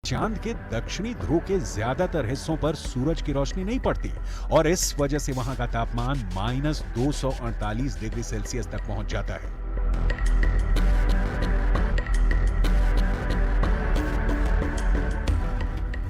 चांद के दक्षिणी ध्रुव के ज्यादातर हिस्सों पर सूरज की रोशनी नहीं पड़ती और इस वजह से वहां का तापमान -248 डिग्री सेल्सियस तक पहुंच जाता है।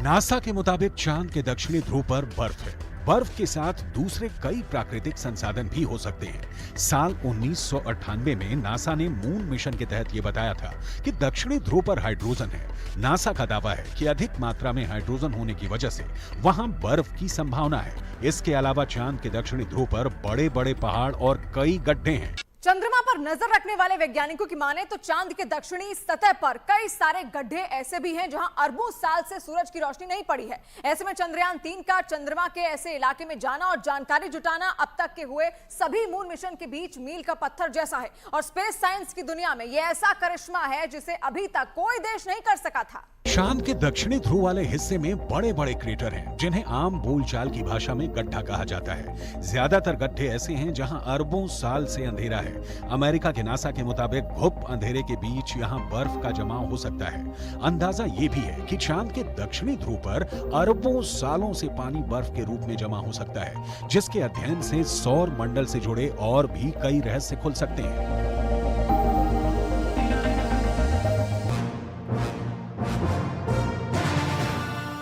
नासा के मुताबिक चांद के दक्षिणी ध्रुव पर बर्फ है। बर्फ के साथ दूसरे कई प्राकृतिक संसाधन भी हो सकते हैं। साल 1998 में नासा ने मून मिशन के तहत यह बताया था कि दक्षिणी ध्रुव पर हाइड्रोजन है। नासा का दावा है कि अधिक मात्रा में हाइड्रोजन होने की वजह से वहां बर्फ की संभावना है। इसके अलावा चांद के दक्षिणी ध्रुव पर बड़े-बड़े पहाड़ और कई गड्ढे हैं। चंद्रमा पर नजर रखने वाले वैज्ञानिकों की माने तो चांद के दक्षिणी सतह पर कई सारे गड्ढे ऐसे भी हैं जहां अरबों साल से सूरज की रोशनी नहीं पड़ी है। ऐसे में चंद्रयान 3 का चंद्रमा के ऐसे इलाके में जाना और जानकारी जुटाना अब तक के हुए सभी मून मिशन के बीच मील का पत्थर जैसा है और स्पेस साइंस की दुनिया में यह ऐसा करिश्मा है जिसे अभी तक कोई देश नहीं कर सका था। चांद के दक्षिणी ध्रुव वाले हिस्से में बड़े-बड़े क्रेटर हैं, जिन्हें आम बोलचाल की भाषा में गड्ढा कहा जाता है। ज्यादातर गड्ढे ऐसे हैं जहां अरबों साल से अंधेरा है। अमेरिका के नासा के मुताबिक घुप अंधेरे के बीच यहां बर्फ का जमाव हो सकता है। अंदाजा ये भी है कि चांद के दक्षिणी ध्रुव पर अरबों सालों से पानी बर्फ के रूप में जमा हो सकता है, जिसके अध्ययन से सौर मंडल से जुड़े और भी कई रहस्य खुल सकते हैं।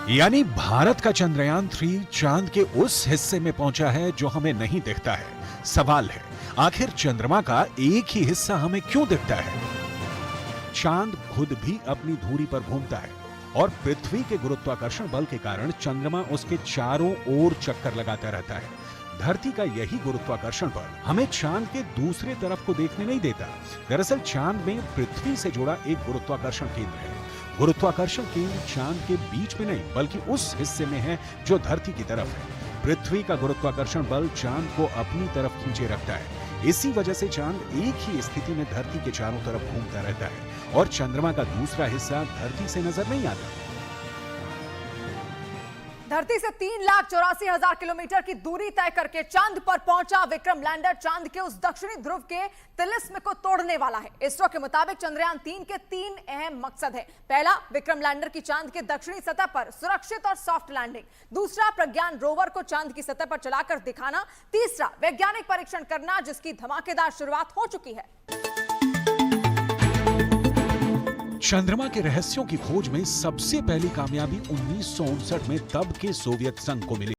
यानी भारत का चंद्रयान 3 चांद के उस हिस्से में पहुंचा है जो हमें नहीं दिखता है। सवाल है, आखिर चंद्रमा का एक ही हिस्सा हमें क्यों दिखता है? चांद खुद भी अपनी धुरी पर घूमता है और पृथ्वी के गुरुत्वाकर्षण बल के कारण चंद्रमा उसके चारों ओर चक्कर लगाता रहता है। धरती का यही गुरुत्वाकर्षण बल हमें चांद के दूसरे तरफ को देखने नहीं देता। दरअसल चांद में पृथ्वी से जुड़ा एक गुरुत्वाकर्षण केंद्र है। गुरुत्वाकर्षण केंद्र चांद के बीच में नहीं बल्कि उस हिस्से में है जो धरती की तरफ है। पृथ्वी का गुरुत्वाकर्षण बल चांद को अपनी तरफ खींचे रखता है। इसी वजह से चांद एक ही स्थिति में धरती के चारों तरफ घूमता रहता है और चंद्रमा का दूसरा हिस्सा धरती से नजर नहीं आता। धरती से 3,84,000 किलोमीटर की दूरी तय करके चांद पर पहुंचा विक्रम लैंडर चांद के उस दक्षिणी ध्रुव के तिलिस्म को तोड़ने वाला है। इसरो के मुताबिक चंद्रयान 3 के 3 अहम मकसद हैं। पहला, विक्रम लैंडर की चांद के दक्षिणी सतह पर सुरक्षित और सॉफ्ट लैंडिंग। दूसरा, प्रज्ञान रोवर को चांद की सतह पर चलाकर दिखाना। तीसरा, वैज्ञानिक परीक्षण करना जिसकी धमाकेदार शुरुआत हो चुकी है। चंद्रमा के रहस्यों की खोज में सबसे पहली कामयाबी 1959 में तब के सोवियत संघ को मिली।